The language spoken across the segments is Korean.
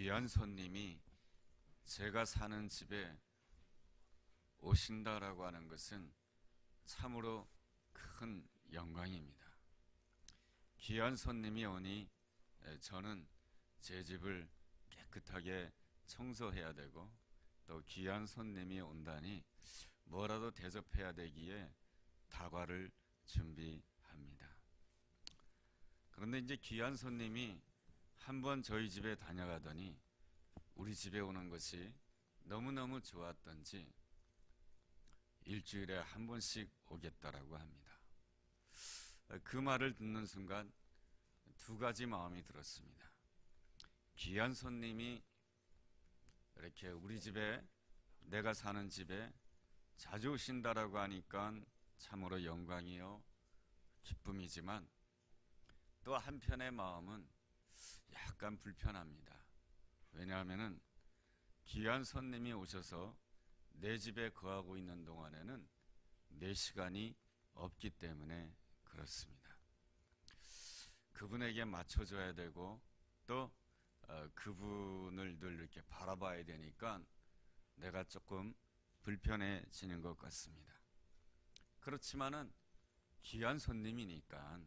귀한 손님이 제가 사는 집에 오신다라고 하는 것은 참으로 큰 영광입니다. 귀한 손님이 오니 저는 제 집을 깨끗하게 청소해야 되고, 또 귀한 손님이 온다니 뭐라도 대접해야 되기에 다과를 준비합니다. 그런데 이제 귀한 손님이 한번 저희 집에 다녀가더니 우리 집에 오는 것이 너무너무 좋았던지 일주일에 한 번씩 오겠다라고 합니다. 그 말을 듣는 순간 두 가지 마음이 들었습니다. 귀한 손님이 이렇게 우리 집에, 내가 사는 집에 자주 오신다라고 하니까 참으로 영광이요 기쁨이지만, 또 한편의 마음은 약간 불편합니다. 왜냐하면 귀한 손님이 오셔서 내 집에 거하고 있는 동안에는 내 시간이 없기 때문에 그렇습니다. 그분에게 맞춰줘야 되고, 또 그분을 늘 이렇게 바라봐야 되니까 내가 조금 불편해지는 것 같습니다. 그렇지만은 귀한 손님이니까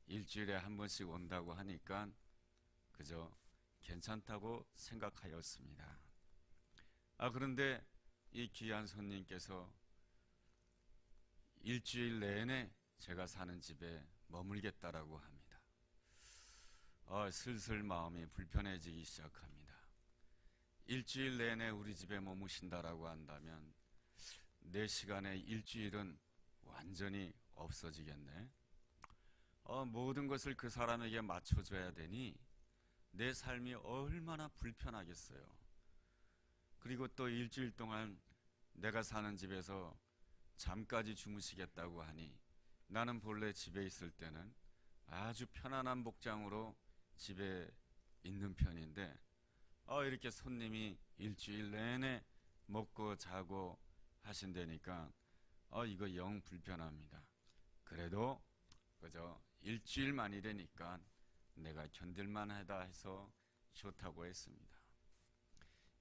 일주일에 한 번씩 온다고 하니까 그저 괜찮다고 생각하였습니다. 그런데 이 귀한 손님께서 일주일 내내 제가 사는 집에 머물겠다라고 합니다. 슬슬 마음이 불편해지기 시작합니다. 일주일 내내 우리 집에 머무신다라고 한다면 내 시간에 일주일은 완전히 없어지겠네. 모든 것을 그 사람에게 맞춰줘야 되니 내 삶이 얼마나 불편하겠어요. 그리고 또 일주일 동안 내가 사는 집에서 잠까지 주무시겠다고 하니 나는 본래 집에 있을 때는 아주 편안한 복장으로 집에 있는 편인데, 이렇게 손님이 일주일 내내 먹고 자고 하신다니까 이거 영 불편합니다. 그래도 그저 일주일만이라니까 내가 견딜만하다 해서 좋다고 했습니다.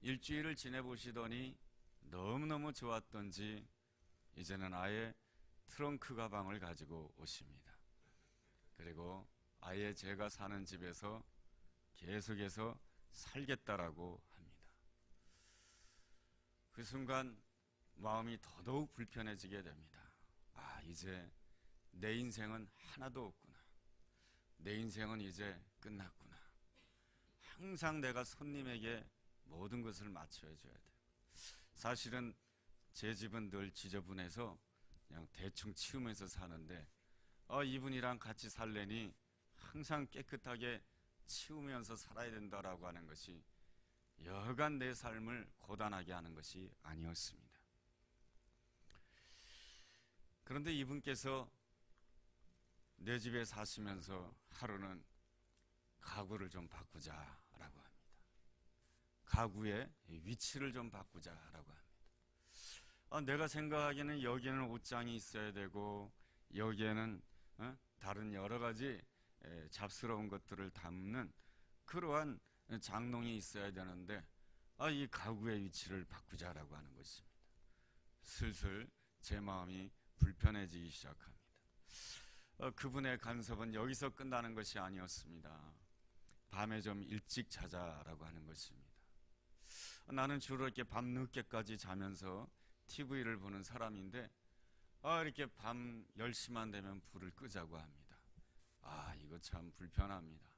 일주일을 지내보시더니 너무너무 좋았던지 이제는 아예 트렁크 가방을 가지고 오십니다. 그리고 아예 제가 사는 집에서 계속해서 살겠다라고 합니다. 그 순간 마음이 더더욱 불편해지게 됩니다. 이제 내 인생은 하나도 없구나. 내 인생은 이제 끝났구나. 항상 내가 손님에게 모든 것을 맞춰줘야 돼요. 사실은 제 집은 늘 지저분해서 그냥 대충 치우면서 사는데, 이분이랑 같이 살려니 항상 깨끗하게 치우면서 살아야 된다라고 하는 것이 여간 내 삶을 고단하게 하는 것이 아니었습니다. 그런데 이분께서 내 집에 사시면서 하루는 가구를 좀 바꾸자라고 합니다. 가구의 위치를 좀 바꾸자라고 합니다. 내가 생각하기에는 여기에는 옷장이 있어야 되고, 여기에는 다른 여러 가지 잡스러운 것들을 담는 그러한 장롱이 있어야 되는데, 이 가구의 위치를 바꾸자라고 하는 것입니다. 슬슬 제 마음이 불편해지기 시작합니다. 그분의 간섭은 여기서 끝나는 것이 아니었습니다. 밤에 좀 일찍 자자라고 하는 것입니다. 나는 주로 이렇게 밤 늦게까지 자면서 TV를 보는 사람인데, 이렇게 밤 10시만 되면 불을 끄자고 합니다. 이거 참 불편합니다.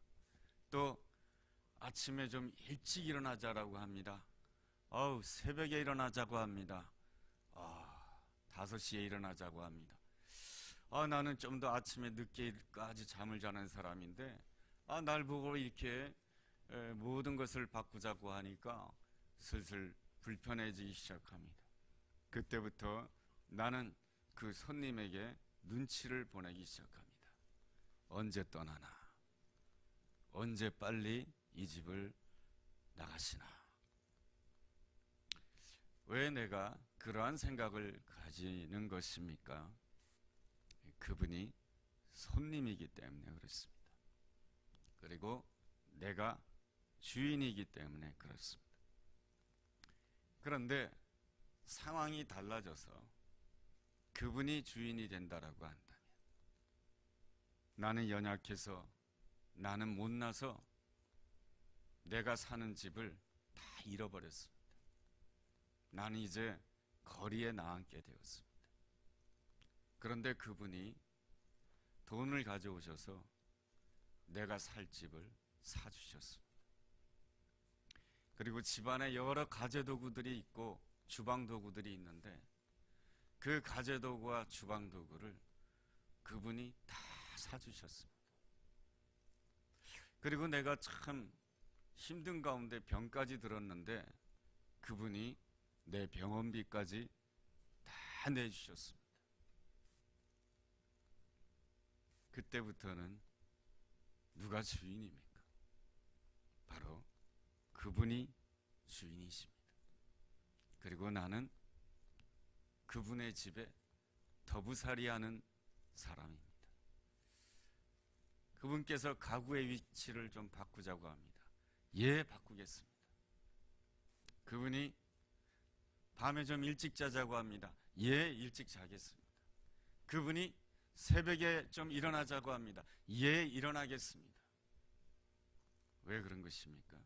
또 아침에 좀 일찍 일어나자라고 합니다. 새벽에 일어나자고 합니다. 5시에 일어나자고 합니다. 나는 좀 더 아침에 늦게까지 잠을 자는 사람인데, 날 보고 이렇게 모든 것을 바꾸자고 하니까 슬슬 불편해지기 시작합니다. 그때부터 나는 그 손님에게 눈치를 보내기 시작합니다. 언제 떠나나? 언제 빨리 이 집을 나가시나? 왜 내가 그러한 생각을 가지는 것입니까? 그분이 손님이기 때문에 그렇습니다. 그리고 내가 주인이기 때문에 그렇습니다. 그런데 상황이 달라져서 그분이 주인이 된다라고 한다면, 나는 연약해서, 나는 못나서 내가 사는 집을 다 잃어버렸습니다. 나는 이제 거리에 나앉게 되었습니다. 그런데 그분이 돈을 가져오셔서 내가 살 집을 사주셨습니다. 그리고 집안에 여러 가재도구들이 있고 주방도구들이 있는데 그 가재도구와 주방도구를 그분이 다 사주셨습니다. 그리고 내가 참 힘든 가운데 병까지 들었는데 그분이 내 병원비까지 다 내주셨습니다. 그때부터는 누가 주인입니까? 바로 그분이 주인이십니다. 그리고 나는 그분의 집에 더부살이하는 사람입니다. 그분께서 가구의 위치를 좀 바꾸자고 합니다. 예, 바꾸겠습니다. 그분이 밤에 좀 일찍 자자고 합니다. 예, 일찍 자겠습니다. 그분이 새벽에 좀 일어나자고 합니다. 예, 일어나겠습니다. 왜 그런 것입니까?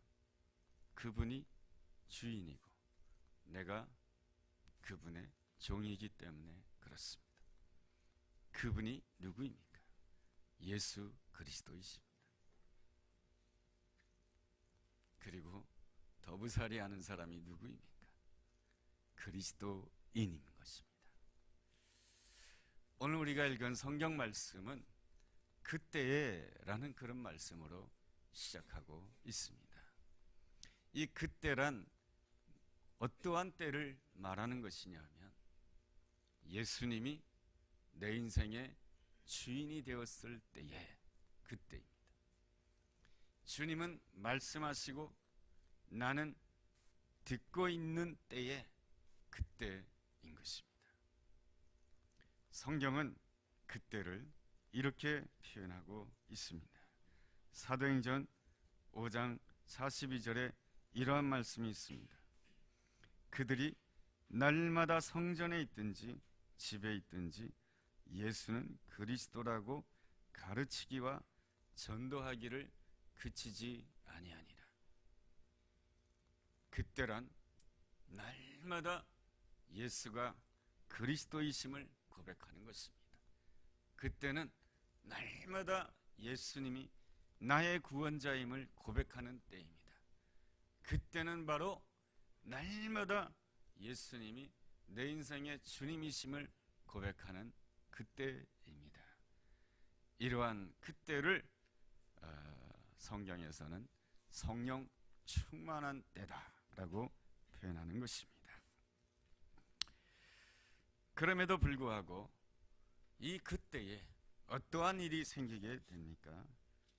그분이 주인이고 내가 그분의 종이기 때문에 그렇습니다. 그분이 누구입니까? 예수 그리스도이십니다. 그리고 더부살이 하는 사람이 누구입니까? 그리스도인인 것입니다. 오늘 우리가 읽은 성경 말씀은 그때에라는 그런 말씀으로 시작하고 있습니다. 이 그때란 어떠한 때를 말하는 것이냐면 예수님이 내 인생의 주인이 되었을 때의 그때입니다. 주님은 말씀하시고 나는 듣고 있는 때의 그때인 것입니다. 성경은 그때를 이렇게 표현하고 있습니다. 사도행전 5장 42절에 이러한 말씀이 있습니다. 그들이 날마다 성전에 있든지 집에 있든지 예수는 그리스도라고 가르치기와 전도하기를 그치지 아니하니라. 그때란 날마다 예수가 그리스도이심을 고백하는 것입니다. 그때는 날마다 예수님이 나의 구원자임을 고백하는 때입니다. 그때는 바로 날마다 예수님이 내 인생의 주님이심을 고백하는 그때입니다. 이러한 그때를 성경에서는 성령 충만한 때다라고 표현하는 것입니다. 그럼에도 불구하고 이 그때에 어떠한 일이 생기게 됩니까?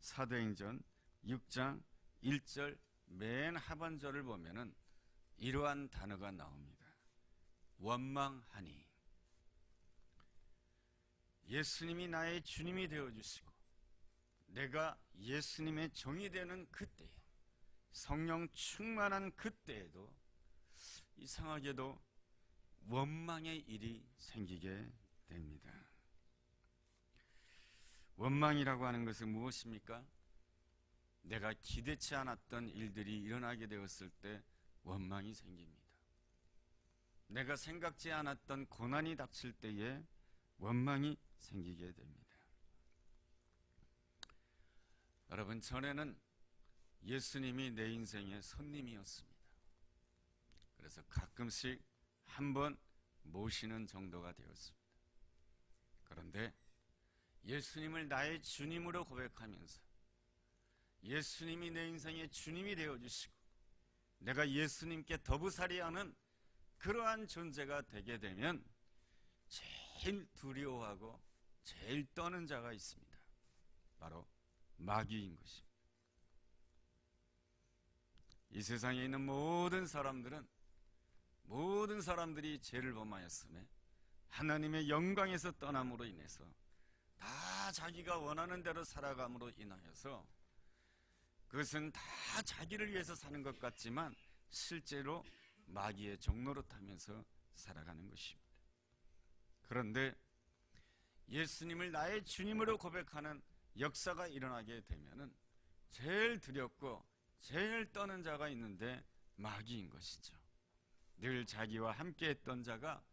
사도행전 6장 1절 맨 하반절을 보면은 이러한 단어가 나옵니다. 원망하니. 예수님이 나의 주님이 되어주시고 내가 예수님의 종이 되는 그때에, 성령 충만한 그때에도 이상하게도 원망의 일이 생기게 됩니다. 원망이라고 하는 것은 무엇입니까? 내가 기대치 않았던 일들이 일어나게 되었을 때 원망이 생깁니다. 내가 생각지 않았던 고난이 닥칠 때에 원망이 생기게 됩니다. 여러분, 전에는 예수님이 내 인생의 손님이었습니다. 그래서 가끔씩 한번 모시는 정도가 되었습니다. 그런데 예수님을 나의 주님으로 고백하면서 예수님이 내 인생의 주님이 되어주시고 내가 예수님께 더부살이하는 그러한 존재가 되게 되면 제일 두려워하고 제일 떠는 자가 있습니다. 바로 마귀인 것입니다. 이 세상에 있는 모든 사람들이 죄를 범하였음에 하나님의 영광에서 떠남으로 인해서 다 자기가 원하는 대로 살아감으로 인하여서 그것은 다 자기를 위해서 사는 것 같지만 실제로 마귀의 종로로 타면서 살아가는 것입니다. 그런데 예수님을 나의 주님으로 고백하는 역사가 일어나게 되면은 제일 두렵고 제일 떠는 자가 있는데 마귀인 것이죠. 늘 자기와 함께 했던 자가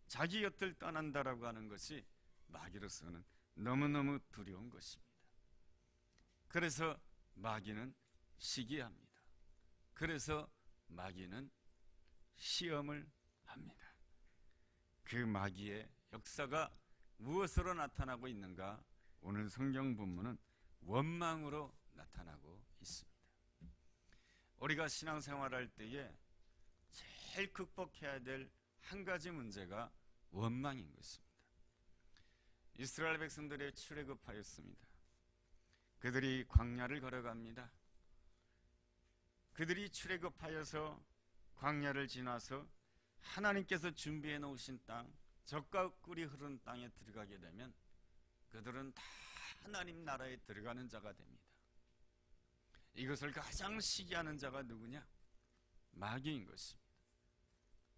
자기 곁을 떠난다라고 하는 것이 마귀로서는 너무너무 두려운 것입니다. 그래서 마귀는 시기합니다. 그래서 마귀는 시험을 합니다. 그 마귀의 역사가 무엇으로 나타나고 있는가? 오늘 성경 본문은 원망으로 나타나고 있습니다. 우리가 신앙생활할 때에 제일 극복해야 될 한 가지 문제가 원망인 것입니다. 이스라엘 백성들의 출애굽하였습니다. 그들이 광야를 걸어갑니다. 그들이 출애굽하여서 광야를 지나서 하나님께서 준비해 놓으신 땅, 젖과 꿀이 흐르는 땅에 들어가게 되면 그들은 다 하나님 나라에 들어가는 자가 됩니다. 이것을 가장 시기하는 자가 누구냐? 마귀인 것입니다.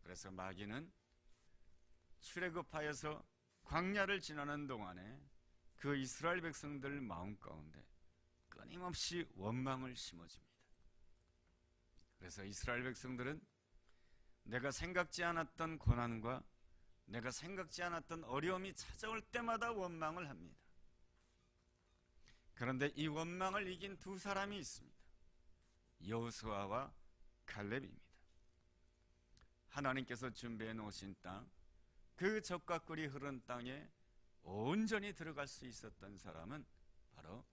그래서 마귀는 출애굽하여서 광야를 지나는 동안에 그 이스라엘 백성들 마음 가운데 끊임없이 원망을 심어줍니다. 그래서 이스라엘 백성들은 내가 생각지 않았던 고난과 내가 생각지 않았던 어려움이 찾아올 때마다 원망을 합니다. 그런데 이 원망을 이긴 두 사람이 있습니다. 여호수아와 갈렙입니다. 하나님께서 준비해 놓으신 땅, 그 젖과 꿀이 흐른 땅에 온전히 들어갈 수 있었던 사람은 바로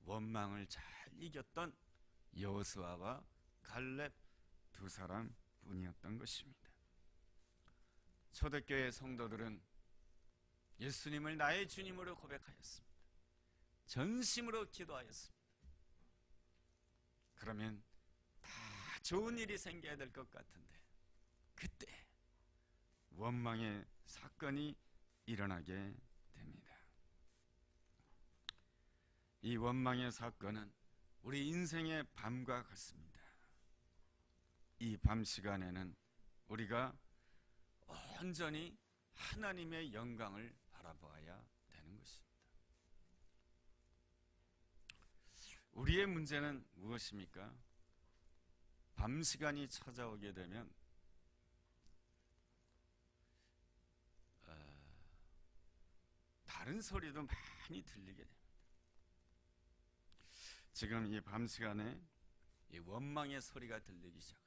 원망을 잘 이겼던 여호수아와 갈렙 두 사람뿐이었던 것입니다. 초대교회 성도들은 예수님을 나의 주님으로 고백하였습니다. 전심으로 기도하였습니다. 그러면 다 좋은 일이 생겨야 될 것 같은데 그때 원망의 사건이 일어나게 됩니다. 이 원망의 사건은 우리 인생의 밤과 같습니다. 이 밤 시간에는 우리가 온전히 하나님의 영광을 바라봐야 되는 것입니다. 우리의 문제는 무엇입니까? 밤 시간이 찾아오게 되면 다른 소리도 많이 들리게 됩니다. 지금 이 밤 시간에 이 원망의 소리가 들리기 시작합니다.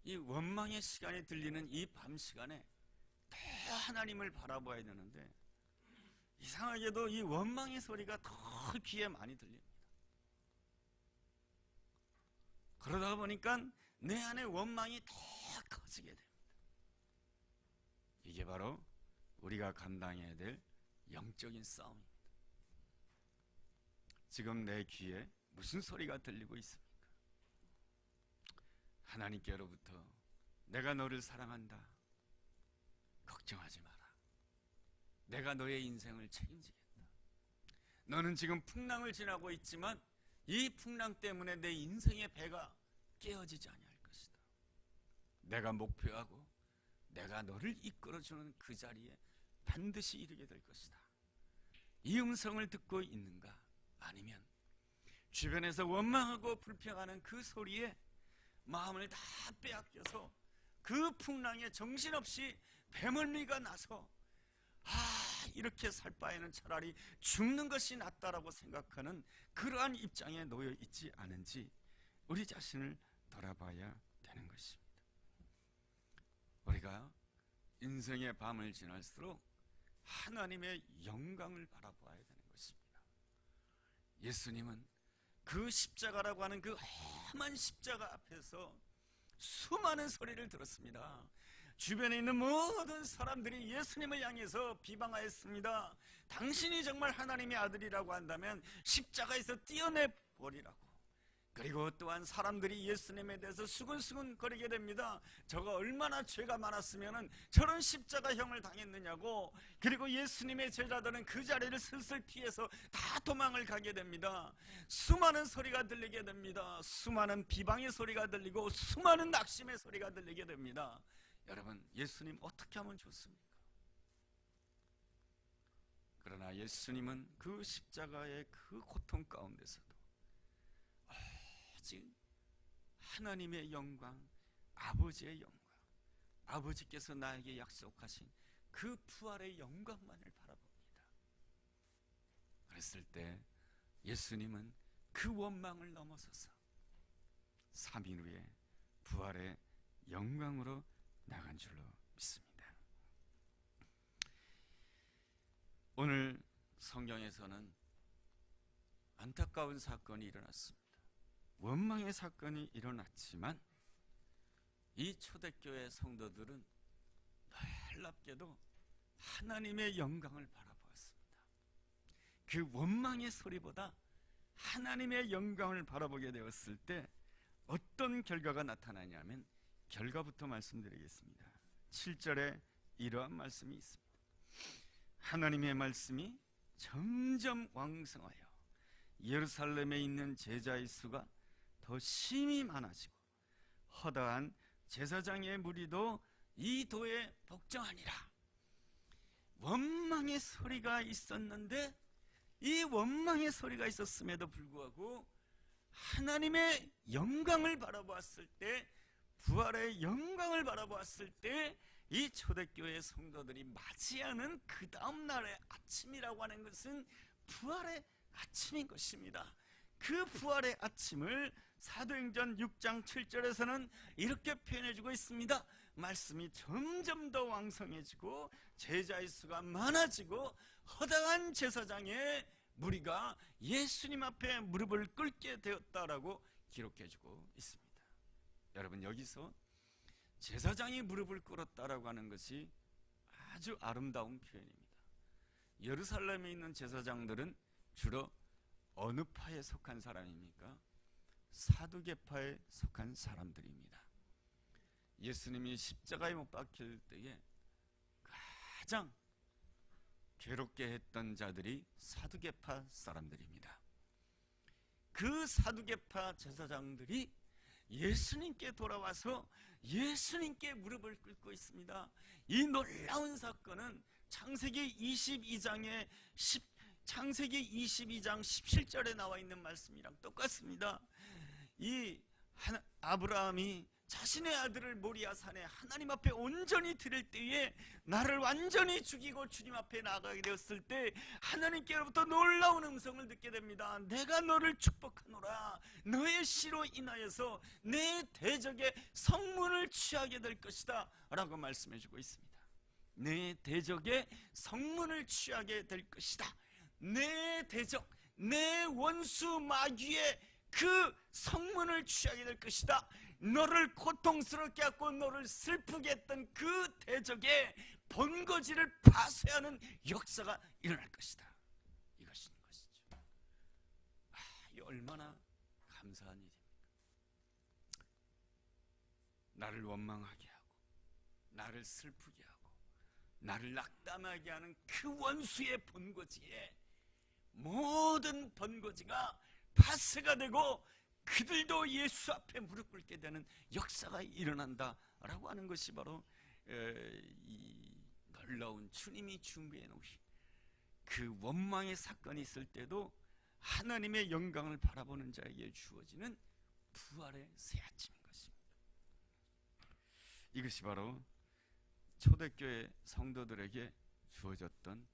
이 원망의 시간이 들리는 이 밤 시간에 더 하나님을 바라봐야 되는데 이상하게도 이 원망의 소리가 더 귀에 많이 들립니다. 그러다 보니까 내 안에 원망이 더 커지게 됩니다. 이게 바로 우리가 감당해야 될 영적인 싸움입니다. 지금 내 귀에 무슨 소리가 들리고 있습니까? 하나님께로부터 내가 너를 사랑한다. 걱정하지 마라. 내가 너의 인생을 책임지겠다. 너는 지금 풍랑을 지나고 있지만 이 풍랑 때문에 내 인생의 배가 깨어지지 아니할 것이다. 내가 목표하고 내가 너를 이끌어주는 그 자리에 반드시 이르게 될 것이다. 이 음성을 듣고 있는가? 아니면 주변에서 원망하고 불평하는 그 소리에 마음을 다 빼앗겨서 그 풍랑에 정신없이 배멀미가 나서 이렇게 살 바에는 차라리 죽는 것이 낫다라고 생각하는 그러한 입장에 놓여 있지 않은지 우리 자신을 돌아봐야 되는 것입니다. 우리가 인생의 밤을 지날수록 하나님의 영광을 바라봐야 되는 것입니다. 예수님은 그 십자가라고 하는 그 험한 십자가 앞에서 수많은 소리를 들었습니다. 주변에 있는 모든 사람들이 예수님을 향해서 비방하였습니다. 당신이 정말 하나님의 아들이라고 한다면 십자가에서 떼어내버리라고. 그리고 또한 사람들이 예수님에 대해서 수근수근 거리게 됩니다. 저가 얼마나 죄가 많았으면 저런 십자가형을 당했느냐고. 그리고 예수님의 제자들은 그 자리를 슬슬 피해서 다 도망을 가게 됩니다. 수많은 소리가 들리게 됩니다. 수많은 비방의 소리가 들리고 수많은 낙심의 소리가 들리게 됩니다. 여러분, 예수님 어떻게 하면 좋습니까? 그러나 예수님은 그 십자가의 그 고통 가운데서도 오직 하나님의 영광, 아버지의 영광, 아버지께서 나에게 약속하신 그 부활의 영광만을 바라봅니다. 그랬을 때 예수님은 그 원망을 넘어서서 3일 후에 부활의 영광으로 나간 줄로 믿습니다. 오늘 성경에서는 안타까운 사건이 일어났습니다. 원망의 사건이 일어났지만 이 초대교회 성도들은 놀랍게도 하나님의 영광을 바라보았습니다. 그 원망의 소리보다 하나님의 영광을 바라보게 되었을 때 어떤 결과가 나타나냐면, 결과부터 말씀드리겠습니다. 7절에 이러한 말씀이 있습니다. 하나님의 말씀이 점점 왕성하여 예루살렘에 있는 제자의 수가 더 심히 많아지고 허다한 제사장의 무리도 이 도에 복종하니라. 원망의 소리가 있었는데, 이 원망의 소리가 있었음에도 불구하고 하나님의 영광을 바라보았을 때, 부활의 영광을 바라보았을 때 이 초대교회 성도들이 맞이하는 그 다음 날의 아침이라고 하는 것은 부활의 아침인 것입니다. 그 부활의 아침을 사도행전 6장 7절에서는 이렇게 표현해주고 있습니다. 말씀이 점점 더 왕성해지고 제자의 수가 많아지고 허다한 제사장의 무리가 예수님 앞에 무릎을 꿇게 되었다라고 기록해주고 있습니다. 여러분, 여기서 제사장이 무릎을 꿇었다라고 하는 것이 아주 아름다운 표현입니다. 예루살렘에 있는 제사장들은 주로 어느 파에 속한 사람입니까? 사두개파에 속한 사람들입니다. 예수님이 십자가에 못 박힐 때에 가장 괴롭게 했던 자들이 사두개파 사람들입니다. 그 사두개파 제사장들이 예수님께 돌아와서 예수님께 무릎을 꿇고 있습니다. 이 놀라운 사건은 창세기 22장 17절에 나와 있는 말씀이랑 똑같습니다. 이 아브라함이 자신의 아들을 모리아 산에 하나님 앞에 온전히 드릴 때에 나를 완전히 죽이고 주님 앞에 나가게 되었을 때 하나님께로부터 놀라운 음성을 듣게 됩니다. 내가 너를 축복하노라. 너의 씨로 인하여서 내 대적의 성문을 취하게 될 것이다 라고 말씀해 주고 있습니다. 내 대적의 성문을 취하게 될 것이다. 내 대적, 내 원수 마귀의 그 성문을 취하게 될 것이다. 너를 고통스럽게 하고 너를 슬프게 했던 그 대적의 본거지를 파쇄하는 역사가 일어날 것이다. 이것인 것이죠. 이 얼마나 감사한 일입니까? 나를 원망하게 하고 나를 슬프게 하고 나를 낙담하게 하는 그 원수의 본거지에 모든 본거지가 파쇄가 되고 그들도 예수 앞에 무릎 꿇게 되는 역사가 일어난다라고 하는 것이 바로 이 놀라운 주님이 준비해 놓으신 그 원망의 사건이 있을 때도 하나님의 영광을 바라보는 자에게 주어지는 부활의 새 아침인 것입니다. 이것이 바로 초대교회 성도들에게 주어졌던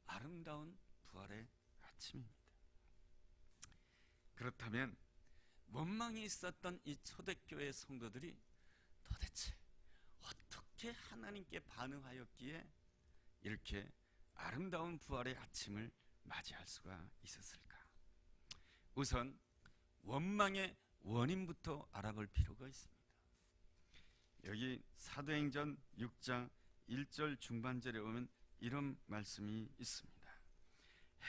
아름다운 부활의 아침입니다. 그렇다면 원망이 있었던 이 초대교회 성도들이 도대체 어떻게 하나님께 반응하였기에 이렇게 아름다운 부활의 아침을 맞이할 수가 있었을까? 우선 원망의 원인부터 알아볼 필요가 있습니다. 여기 사도행전 6장 1절 중반절에 보면 이런 말씀이 있습니다.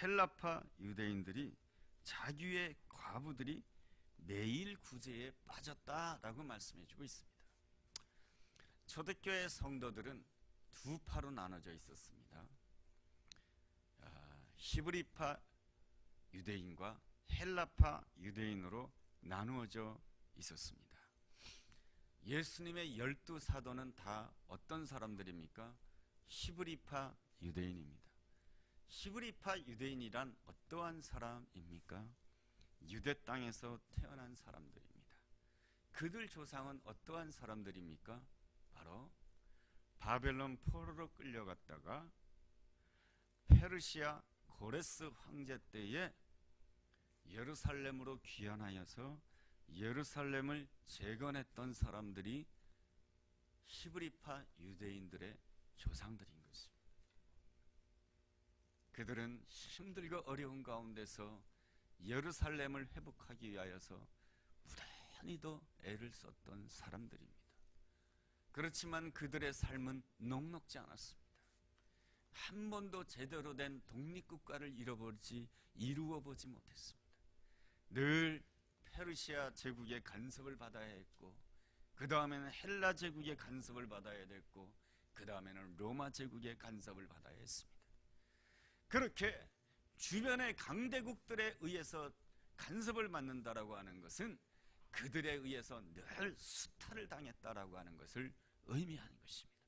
헬라파 유대인들이 자기의 과부들이 매일 구제에 빠졌다라고 말씀해 주고 있습니다. 초대교회 성도들은 두 파로 나눠져 있었습니다. 히브리파 유대인과 헬라파 유대인으로 나누어져 있었습니다. 예수님의 12사도는 다 어떤 사람들입니까? 히브리파 유대인입니다. 히브리파 유대인이란 어떠한 사람입니까? 유대 땅에서 태어난 사람들입니다. 그들 조상은 어떠한 사람들입니까? 바로 바벨론 포로로 끌려갔다가 페르시아 고레스 황제 때에 예루살렘으로 귀환하여서 예루살렘을 재건했던 사람들이 히브리파 유대인들의 조상들인 것입니다. 그들은 힘들고 어려운 가운데서 예루살렘을 회복하기 위하여서 무단히도 애를 썼던 사람들입니다. 그렇지만 그들의 삶은 녹록지 않았습니다. 한 번도 제대로 된 독립국가를 이루어 보지 못했습니다. 늘 페르시아 제국의 간섭을 받아야 했고, 그 다음에는 헬라 제국의 간섭을 받아야 됐고, 그 다음에는 로마 제국의 간섭을 받아야 했습니다. 그렇게 주변의 강대국들에 의해서 간섭을 받는다라고 하는 것은 그들에 의해서 늘 수탈을 당했다라고 하는 것을 의미하는 것입니다.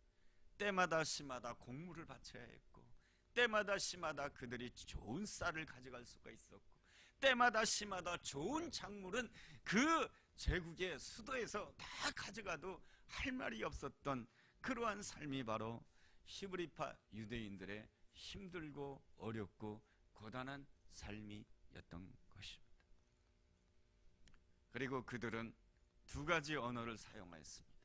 때마다 시마다 공물을 바쳐야 했고, 때마다 시마다 그들이 좋은 쌀을 가져갈 수가 있었고, 때마다 시마다 좋은 작물은 그 제국의 수도에서 다 가져가도 할 말이 없었던 그러한 삶이 바로 히브리파 유대인들의 힘들고 어렵고 고단한 삶이었던 것입니다. 그리고 그들은 두 가지 언어를 사용하였습니다.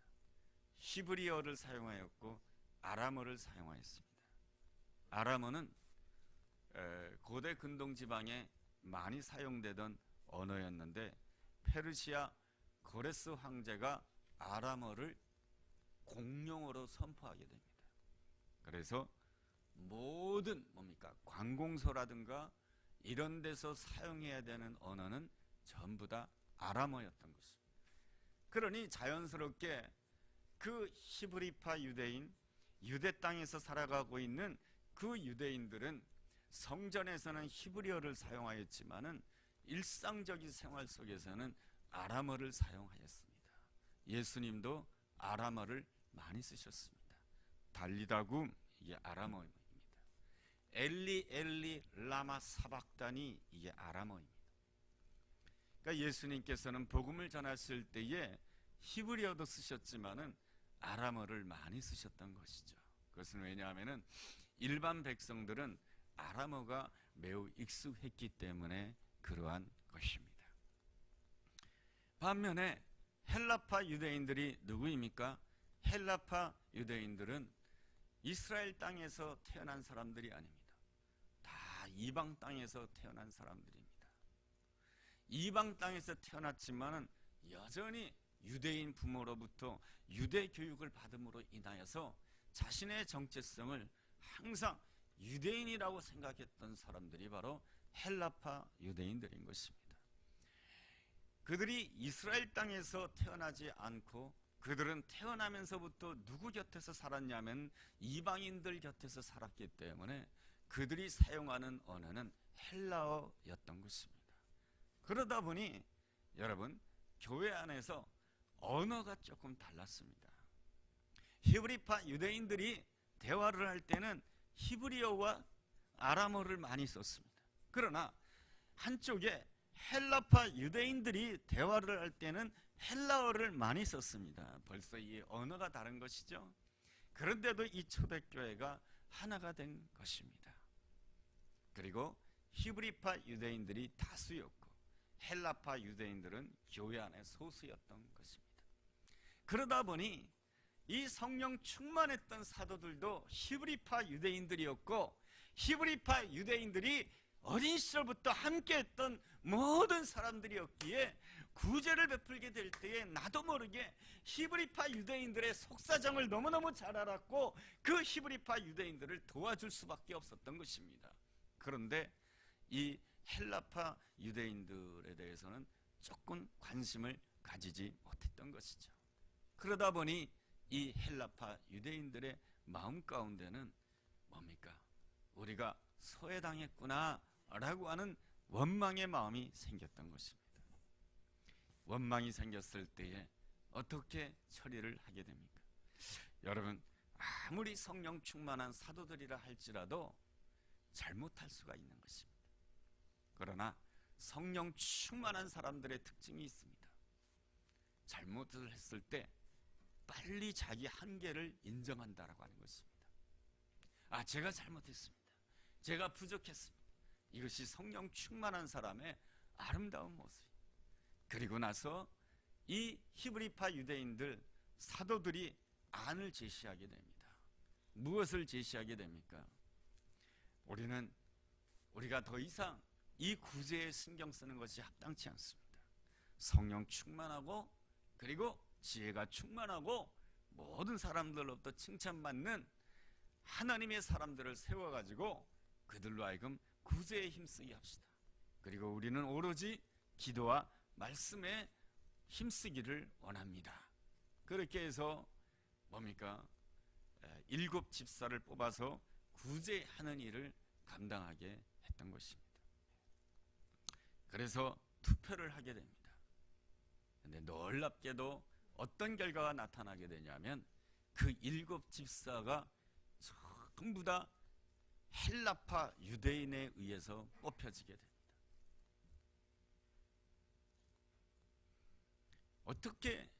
히브리어를 사용하였고 아람어를 사용하였습니다. 아람어는 고대 근동 지방에 많이 사용되던 언어였는데 페르시아 고레스 황제가 아람어를 공용어로 선포하게 됩니다. 그래서 모든 관공서라든가 이런 데서 사용해야 되는 언어는 전부 다 아람어였던 것입니다. 그러니 자연스럽게 그 히브리파 유대인, 유대 땅에서 살아가고 있는 그 유대인들은 성전에서는 히브리어를 사용하였지만은 일상적인 생활 속에서는 아람어를 사용하였습니다. 예수님도 아람어를 많이 쓰셨습니다. 달리다굼, 이게 아람어입니다. 엘리 엘리 라마 사박다니, 이게 아람어입니다. 그러니까 예수님께서는 복음을 전하실 때에 히브리어도 쓰셨지만은 아람어를 많이 쓰셨던 것이죠. 그것은 왜냐하면은 일반 백성들은 아람어가 매우 익숙했기 때문에 그러한 것입니다. 반면에 헬라파 유대인들이 누구입니까? 헬라파 유대인들은 이스라엘 땅에서 태어난 사람들이 아닙니다. 다 이방 땅에서 태어난 사람들입니다. 이방 땅에서 태어났지만은 여전히 유대인 부모로부터 유대 교육을 받음으로 인하여서 자신의 정체성을 항상 유대인이라고 생각했던 사람들이 바로 헬라파 유대인들인 것입니다. 그들이 이스라엘 땅에서 태어나지 않고 그들은 태어나면서부터 누구 곁에서 살았냐면 이방인들 곁에서 살았기 때문에 그들이 사용하는 언어는 헬라어였던 것입니다. 그러다 보니 여러분, 교회 안에서 언어가 조금 달랐습니다. 히브리파 유대인들이 대화를 할 때는 히브리어와 아람어를 많이 썼습니다. 그러나 한쪽에 헬라파 유대인들이 대화를 할 때는 헬라어를 많이 썼습니다. 벌써 이 언어가 다른 것이죠. 그런데도 이 초대교회가 하나가 된 것입니다. 그리고 히브리파 유대인들이 다수였고 헬라파 유대인들은 교회 안에 소수였던 것입니다. 그러다 보니 이 성령 충만했던 사도들도 히브리파 유대인들이었고 히브리파 유대인들이 어린 시절부터 함께했던 모든 사람들이었기에 구제를 베풀게 될 때에 나도 모르게 히브리파 유대인들의 속사정을 너무너무 잘 알았고 그 히브리파 유대인들을 도와줄 수밖에 없었던 것입니다. 그런데 이 헬라파 유대인들에 대해서는 조금 관심을 가지지 못했던 것이죠. 그러다 보니 이 헬라파 유대인들의 마음 가운데는 뭡니까? 우리가 소외당했구나 라고 하는 원망의 마음이 생겼던 것입니다. 원망이 생겼을 때에 어떻게 처리를 하게 됩니까? 여러분, 아무리 성령 충만한 사도들이라 할지라도 잘못할 수가 있는 것입니다. 그러나 성령 충만한 사람들의 특징이 있습니다. 잘못을 했을 때 빨리 자기 한계를 인정한다라고 하는 것입니다. 제가 잘못했습니다. 제가 부족했습니다. 이것이 성령 충만한 사람의 아름다운 모습. 그리고 나서 이 히브리파 유대인들 사도들이 안을 제시하게 됩니다. 무엇을 제시하게 됩니까? 우리가 더 이상 이 구제에 신경 쓰는 것이 합당치 않습니다. 성령 충만하고 그리고 지혜가 충만하고 모든 사람들로부터 칭찬받는 하나님의 사람들을 세워가지고 그들로 하여금 구제에 힘쓰게 합시다. 그리고 우리는 오로지 기도와 말씀에 힘쓰기를 원합니다. 그렇게 해서 뭡니까? 7 집사를 뽑아서 구제하는 일을 감당하게 했던 것입니다. 그래서 투표를 하게 됩니다. 그런데 놀랍게도 어떤 결과가 나타나게 되냐면 그 7 집사가 전부 다 헬라파 유대인에 의해서 뽑혀지게 됩니다. 어떻게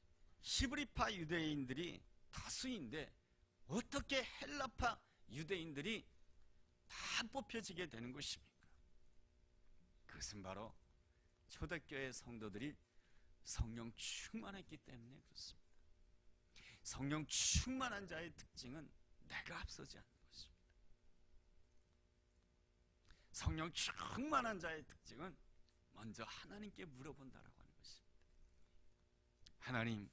히브리파 유대인들이 다수인데 어떻게 헬라파 유대인들이 다 뽑혀지게 되는 것입니까? 그것은 바로 초대교회 성도들이 성령 충만했기 때문에 그렇습니다. 성령 충만한 자의 특징은 내가 앞서지 않는 것입니다. 성령 충만한 자의 특징은 먼저 하나님께 물어본다라고 하는 것입니다. 하나님,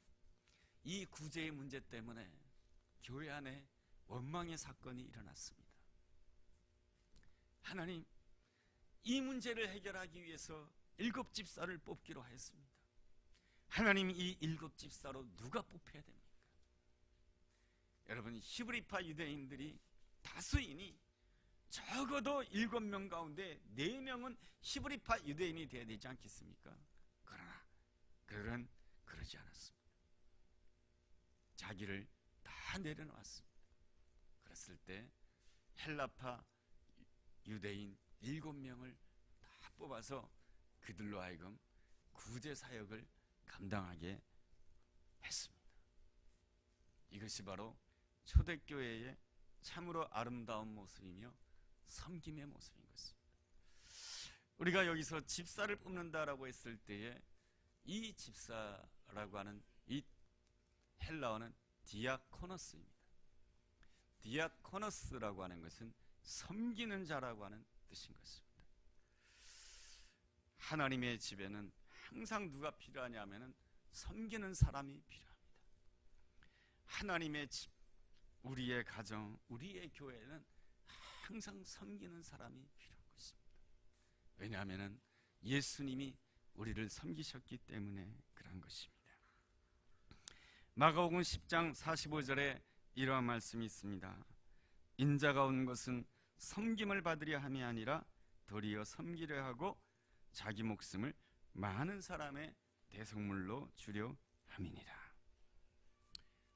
이 구제의 문제 때문에 교회 안에 원망의 사건이 일어났습니다. 하나님, 이 문제를 해결하기 위해서 7 집사를 뽑기로 하였습니다. 하나님, 이 7 집사로 누가 뽑혀야 됩니까? 여러분, 히브리파 유대인들이 다수이니 적어도 7명 가운데 4명은 히브리파 유대인이 되어야 되지 않겠습니까? 그러나 그들은 그러지 않았습니다. 자기를 다 내려놓았습니다. 그랬을 때 헬라파 유대인 7명을 다 뽑아서 그들로 하여금 구제 사역을 감당하게 했습니다. 이것이 바로 초대교회의 참으로 아름다운 모습이며 섬김의 모습인 것입니다. 우리가 여기서 집사를 뽑는다라고 했을 때에 이 집사라고 하는 이 헬라어는 디아코노스입니다. 디아코노스라고 하는 것은 섬기는 자라고 하는 뜻인 것입니다. 하나님의 집에는 항상 누가 필요하냐면 섬기는 사람이 필요합니다. 하나님의 집, 우리의 가정, 우리의 교회는 항상 섬기는 사람이 필요한 것입니다. 왜냐하면 예수님이 우리를 섬기셨기 때문에 그런 것입니다. 마가복음 10장 45절에 이러한 말씀이 있습니다. 인자가 온 것은 섬김을 받으려 함이 아니라 도리어 섬기려 하고 자기 목숨을 많은 사람의 대속물로 주려 함이니라.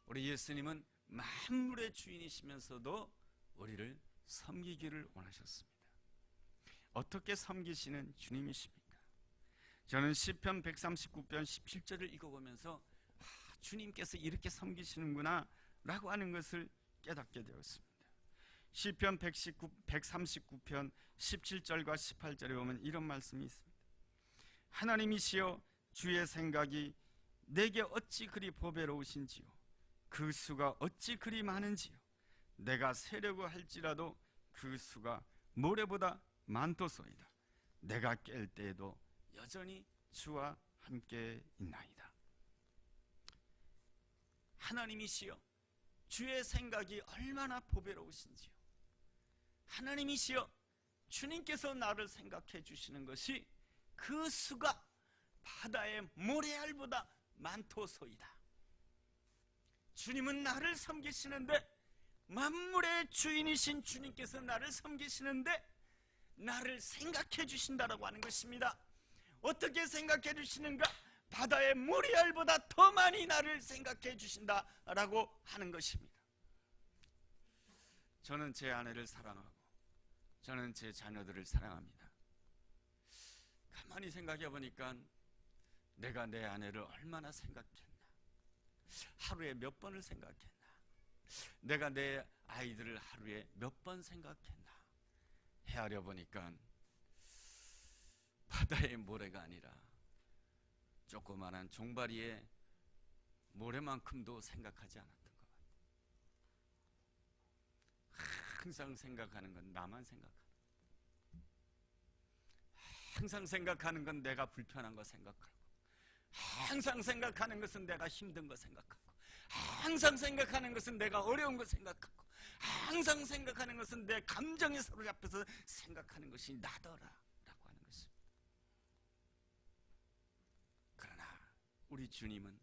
우리 예수님은 만물의 주인이시면서도 우리를 섬기기를 원하셨습니다. 어떻게 섬기시는 주님이십니까? 저는 시편 139편 17절을 읽어보면서 주님께서 이렇게 섬기시는구나 라고 하는 것을 깨닫게 되었습니다. 시편 139편 17절과 18절에 보면 이런 말씀이 있습니다. 하나님이시여, 주의 생각이 내게 어찌 그리 보배로우신지요, 그 수가 어찌 그리 많은지요. 내가 세려고 할지라도 그 수가 모래보다 많도소이다. 내가 깰 때에도 여전히 주와 함께 있나이다. 하나님이시여, 주의 생각이 얼마나 보배로우신지요. 하나님이시여, 주님께서 나를 생각해 주시는 것이 그 수가 바다의 모래알보다 많도소이다. 주님은 나를 섬기시는데, 만물의 주인이신 주님께서 나를 섬기시는데 나를 생각해 주신다라고 하는 것입니다. 어떻게 생각해 주시는가? 바다의 모래알보다 더 많이 나를 생각해 주신다라고 하는 것입니다. 저는 제 아내를 사랑하고 저는 제 자녀들을 사랑합니다. 가만히 생각해 보니까 내가 내 아내를 얼마나 생각했나, 하루에 몇 번을 생각했나, 내가 내 아이들을 하루에 몇 번 생각했나 헤아려 보니까 바다의 모래가 아니라 조그마한 종바리의 모래만큼도 생각하지 않았던 것 같아요. 항상 생각하는 건 나만 생각하는, 항상 생각하는 건 내가 불편한 거 생각하고, 항상 생각하는 것은 내가 힘든 거 생각하고, 항상 생각하는 것은 내가 어려운 거 생각하고, 항상 생각하는 것은 내 감정에 사로잡혀서 생각하는 것이 나더라라고 하는 것입니다. 그러나 우리 주님은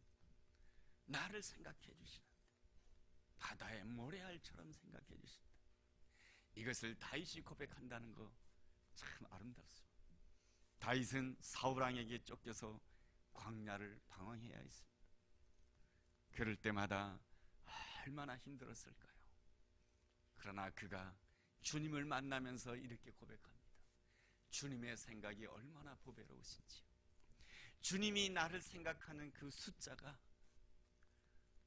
나를 생각해 주시는데, 바다의 모래알처럼 생각해 주신다. 이것을 다윗이 고백한다는 거 참 아름답습니다. 다윗은 사울왕에게 쫓겨서 광야를 방황해야 했습니다. 그럴 때마다 얼마나 힘들었을까요? 그러나 그가 주님을 만나면서 이렇게 고백합니다. 주님의 생각이 얼마나 보배로우신지요. 주님이 나를 생각하는 그 숫자가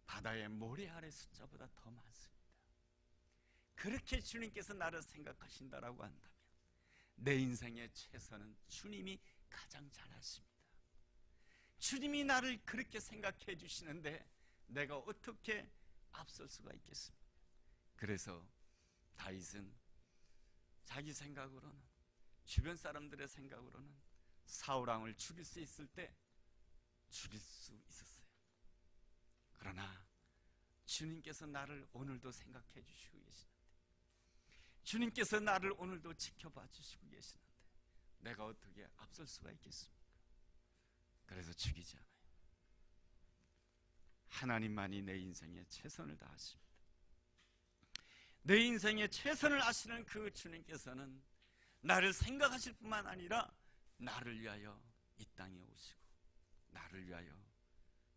바다의 모래알의 숫자보다 더 많습니다. 그렇게 주님께서 나를 생각하신다라고 한다면 내 인생의 최선은 주님이 가장 잘 아십니다. 주님이 나를 그렇게 생각해 주시는데 내가 어떻게 앞설 수가 있겠습니까? 그래서 다윗은 자기 생각으로는, 주변 사람들의 생각으로는 사울왕을 죽일 수 있을 때 죽일 수 있었어요. 그러나 주님께서 나를 오늘도 생각해 주시고 계시는데, 주님께서 나를 오늘도 지켜봐 주시고 계시는데 내가 어떻게 앞설 수가 있겠습니까? 그래서 죽이지 않아요. 하나님만이 내 인생에 최선을 다하십니다. 내 인생에 최선을 하시는 그 주님께서는 나를 생각하실 뿐만 아니라 나를 위하여 이 땅에 오시고, 나를 위하여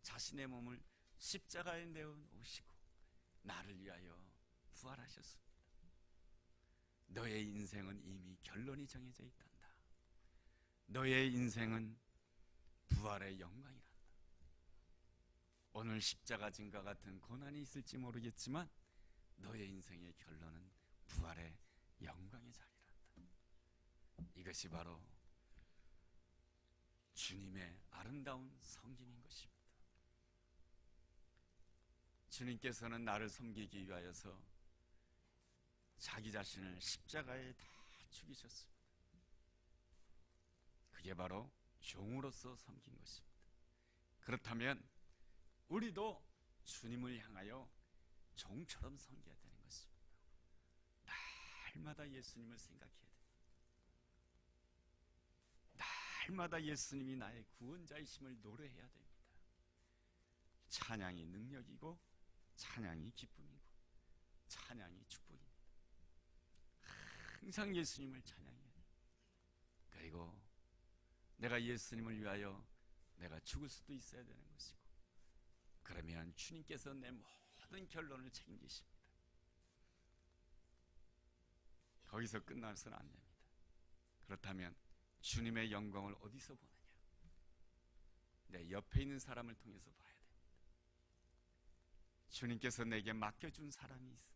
자신의 몸을 십자가에 내어 놓으시고 나를 위하여 부활하셨습니다. 너의 인생은 이미 결론이 정해져 있단다. 너의 인생은 부활의 영광이란다. 오늘 십자가 진과 같은 고난이 있을지 모르겠지만 너의 인생의 결론은 부활의 영광의 자리란다. 이것이 바로 주님의 아름다운 섬김인 것입니다. 주님께서는 나를 섬기기 위하여서 자기 자신을 십자가에 다 죽이셨습니다. 그게 바로 종으로서 섬긴 것입니다. 그렇다면 우리도 주님을 향하여 종처럼 섬겨야 되는 것입니다. 날마다 예수님을 생각해야 됩니다. 날마다 예수님이 나의 구원자이심을 노래해야 됩니다. 찬양이 능력이고 찬양이 기쁨이고 찬양이 축복입니다. 항상 예수님을 찬양해야 돼요. 그리고 내가 예수님을 위하여 내가 죽을 수도 있어야 되는 것이고, 그러면 주님께서 내 모든 결론을 책임지십니다. 거기서 끝나서는 안 됩니다. 그렇다면 주님의 영광을 어디서 보느냐? 내 옆에 있는 사람을 통해서 봐야 됩니다. 주님께서 내게 맡겨준 사람이 있습니다.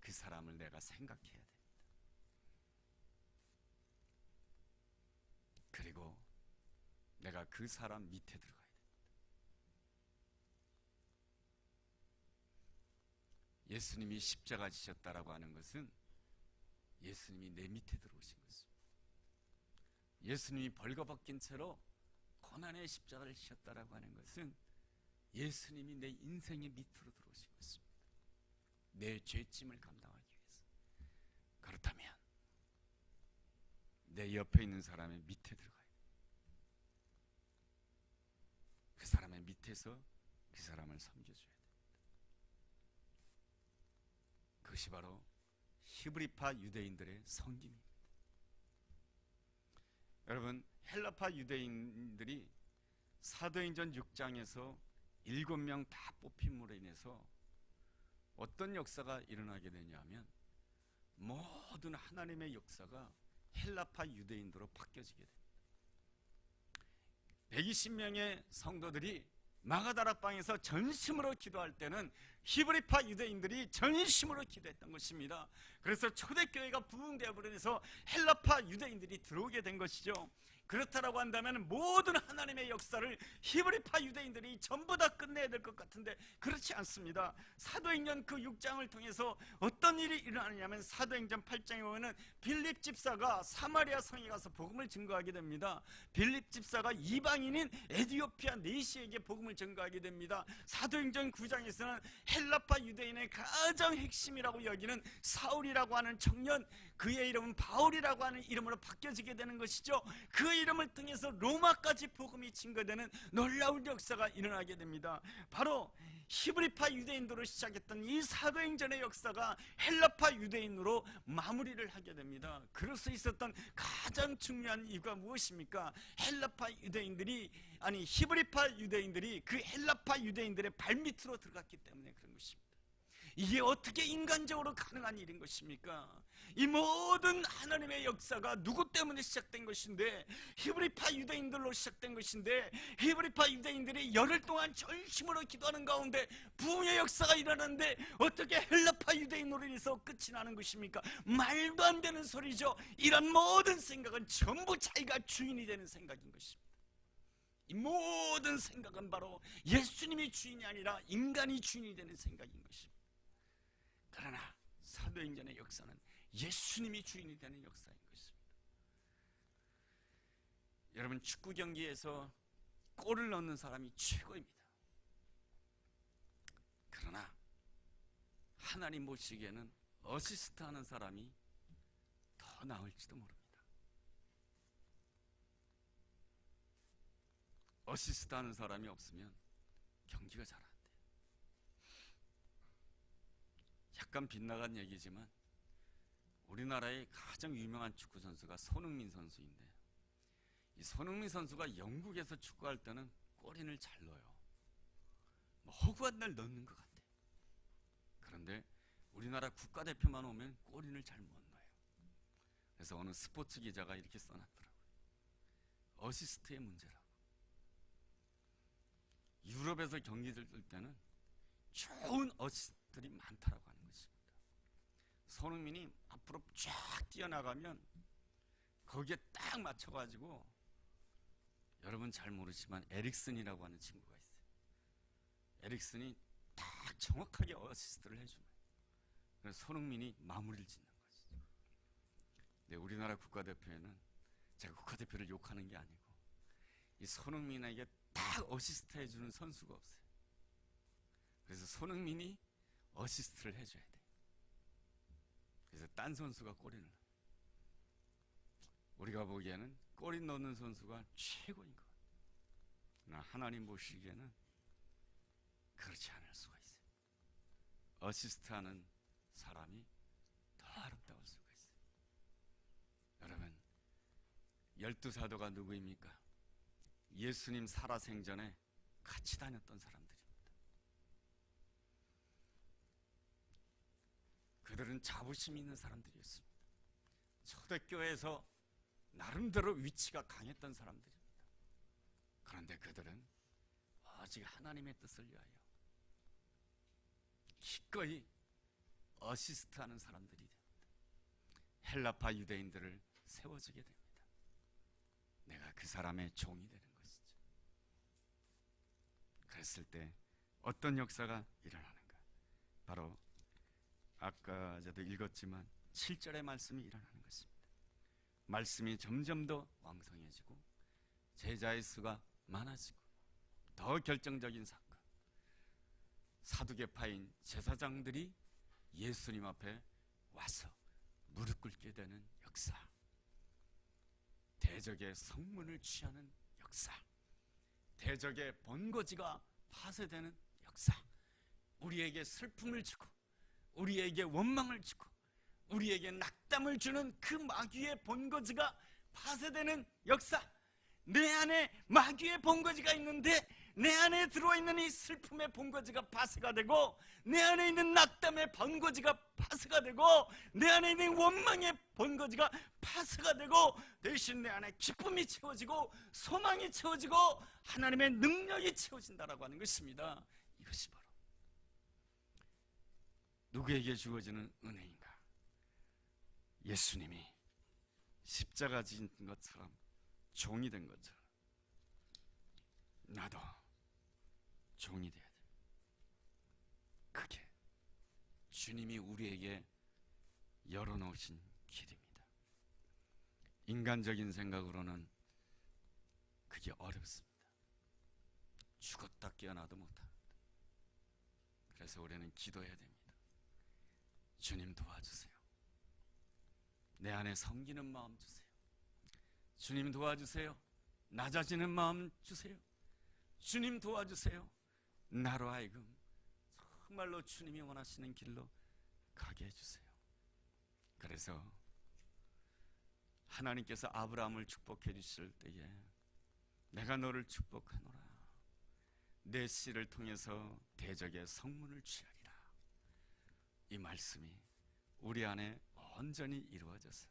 그 사람을 내가 생각해야 됩니다. 그리고 내가 그 사람 밑에 들어가야 됩니다. 예수님이 십자가 지셨다라고 하는 것은 예수님이 내 밑에 들어오신 것입니다. 예수님이 벌거벗긴 채로 고난의 십자가를 지셨다라고 하는 것은 예수님이 내 인생의 밑으로 들어오신 것입니다. 내 죄짐을 감당하기 위해서. 그렇다면 내 옆에 있는 사람의 밑에 들어가야 돼요. 그 사람의 밑에서 그 사람을 섬겨줘야 됩니다. 그것이 바로 히브리파 유대인들의 섬김입니다. 여러분, 헬라파 유대인들이 사도행전 6장에서 7명 다 뽑힘으로 인해서 어떤 역사가 일어나게 되냐면 모든 하나님의 역사가 헬라파 유대인으로 바뀌어지게 됩니다. 120명의 성도들이 마가다락방에서 전심으로 기도할 때는 히브리파 유대인들이 전심으로 기도했던 것입니다. 그래서 초대교회가 부흥되어 버려서 헬라파 유대인들이 들어오게 된 것이죠. 그렇다라고 한다면 모든 하나님의 역사를 히브리파 유대인들이 전부 다 끝내야 될 것 같은데 그렇지 않습니다. 사도행전 그 6장을 통해서 어떤 일이 일어나냐면 사도행전 8장에 보면 빌립 집사가 사마리아 성에 가서 복음을 증거하게 됩니다. 빌립 집사가 이방인인 에디오피아 네시에게 복음을 증거하게 됩니다. 사도행전 9장에서는 헬라파 유대인의 가장 핵심이라고 여기는 사울이라고 하는 청년, 그의 이름은 바울이라고 하는 이름으로 바뀌어지게 되는 것이죠. 그 이름을 통해서 로마까지 복음이 증거되는 놀라운 역사가 일어나게 됩니다. 바로 히브리파 유대인으로 시작했던 이 사도행전의 역사가 헬라파 유대인으로 마무리를 하게 됩니다. 그럴 수 있었던 가장 중요한 이유가 무엇입니까? 히브리파 유대인들이 그 헬라파 유대인들의 발밑으로 들어갔기 때문에 그런 것입니다. 이게 어떻게 인간적으로 가능한 일인 것입니까? 이 모든 하나님의 역사가 누구 때문에 시작된 것인데, 히브리파 유대인들로 시작된 것인데, 히브리파 유대인들이 열흘 동안 전심으로 기도하는 가운데 부흥의 역사가 일어나는데 어떻게 헬라파 유대인으로 인해서 끝이 나는 것입니까? 말도 안 되는 소리죠. 이런 모든 생각은 전부 자기가 주인이 되는 생각인 것입니다. 이 모든 생각은 바로 예수님이 주인이 아니라 인간이 주인이 되는 생각인 것입니다. 그러나 사도행전의 역사는 예수님이 주인이 되는 역사인 것입니다. 여러분, 축구 경기에서 골을 넣는 사람이 최고입니다. 그러나 하나님 보시기에는 어시스트 하는 사람이 더 나을지도 모릅니다. 어시스트 하는 사람이 없으면 경기가 잘 안 돼요. 약간 빗나간 얘기지만 우리나라의 가장 유명한 축구 선수가 손흥민 선수인데, 이 손흥민 선수가 영국에서 축구할 때는 골인을 잘 넣어요. 허구한 날 넣는 것 같아요. 그런데 우리나라 국가대표만 오면 골인을 잘 못 넣어요. 그래서 어느 스포츠 기자가 이렇게 써놨더라고요. 어시스트의 문제라고. 유럽에서 경기를 뛸 때는 좋은 어시스트들이 많다라고 하는 것입니다. 손흥민이 앞으로 쫙 뛰어나가면 거기에 딱 맞춰가지고, 여러분 잘 모르지만 에릭슨이라고 하는 친구가 있어요. 에릭슨이 딱 정확하게 어시스트를 해주는 거예요. 그래서 손흥민이 마무리를 짓는 것이죠. 근데 우리나라 국가대표에는, 제가 국가대표를 욕하는 게 아니고, 이 손흥민에게 딱 어시스트 해주는 선수가 없어요. 그래서 손흥민이 어시스트를 해줘야 돼. 그래서 딴 선수가 골을 넣어요. 우리가 보기에는 골을 넣는 선수가 최고인 것 같아요. 그러나 하나님 보시기에는 그렇지 않을 수가 있어요. 어시스트하는 사람이 더 아름다울 수가 있어요. 여러분, 12사도가 누구입니까? 예수님 살아생전에 같이 다녔던 사람들입니다. 그들은 자부심 있는 사람들이었습니다. 초대교회에서 나름대로 위치가 강했던 사람들입니다. 그런데 그들은 오직 하나님의 뜻을 위하여 기꺼이 어시스트하는 사람들이 됩니다. 헬라파 유대인들을 세워주게 됩니다. 내가 그 사람의 종이 되는 것이죠. 그랬을 때 어떤 역사가 일어나는가? 바로 아까 저도 읽었지만 7절의 말씀이 일어나는 것입니다. 말씀이 점점 더 왕성해지고 제자의 수가 많아지고, 더 결정적인 사건, 사두개파인 제사장들이 예수님 앞에 와서 무릎 꿇게 되는 역사, 대적의 성문을 취하는 역사, 대적의 본거지가 파쇄되는 역사, 우리에게 슬픔을 주고 우리에게 원망을 주고 우리에게 낙담을 주는 그 마귀의 본거지가 파쇄되는 역사, 내 안에 마귀의 본거지가 있는데 내 안에 들어있는 이 슬픔의 본거지가 파쇄가 되고 내 안에 있는 낙담의 본거지가 파쇄가 되고 내 안에 있는 원망의 본거지가 파쇄가 되고 대신 내 안에 기쁨이 채워지고 소망이 채워지고 하나님의 능력이 채워진다라고 하는 것입니다. 이것이 바로 누구에게 주어지는 은혜인가? 예수님이 십자가 진 것처럼 종이 된 것처럼 나도 종이 돼야 돼. 그게 주님이 우리에게 열어놓으신 길입니다. 인간적인 생각으로는 그게 어렵습니다. 죽었다 깨어나도 못합니다. 그래서 우리는 기도해야 됩니다. 주님 도와주세요. 내 안에 섬기는 마음 주세요. 주님 도와주세요. 낮아지는 마음 주세요. 주님 도와주세요. 나로 하여금 정말로 주님이 원하시는 길로 가게 해주세요. 그래서 하나님께서 아브라함을 축복해 주실 때에 내가 너를 축복하노라, 내 씨를 통해서 대적의 성문을 취하리라, 이 말씀이 우리 안에 온전히 이루어져서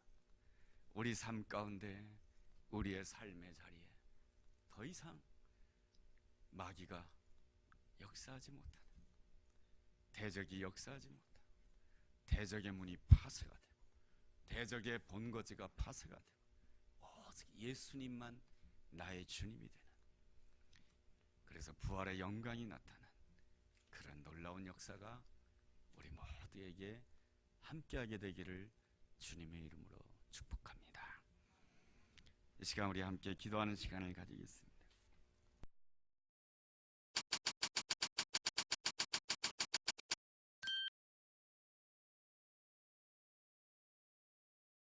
우리 삶 가운데 우리의 삶의 자리에 더 이상 마귀가 역사하지 못하는, 대적이 역사하지 못하는 대적의 문이 파쇄가 되고 대적의 본거지가 파쇄가 되고 오직 예수님만 나의 주님이 되는, 그래서 부활의 영광이 나타난 그런 놀라운 역사가 우리 모두에게 함께하게 되기를 주님의 이름으로 축복합니다. 이 시간 우리 함께 기도하는 시간을 가지겠습니다.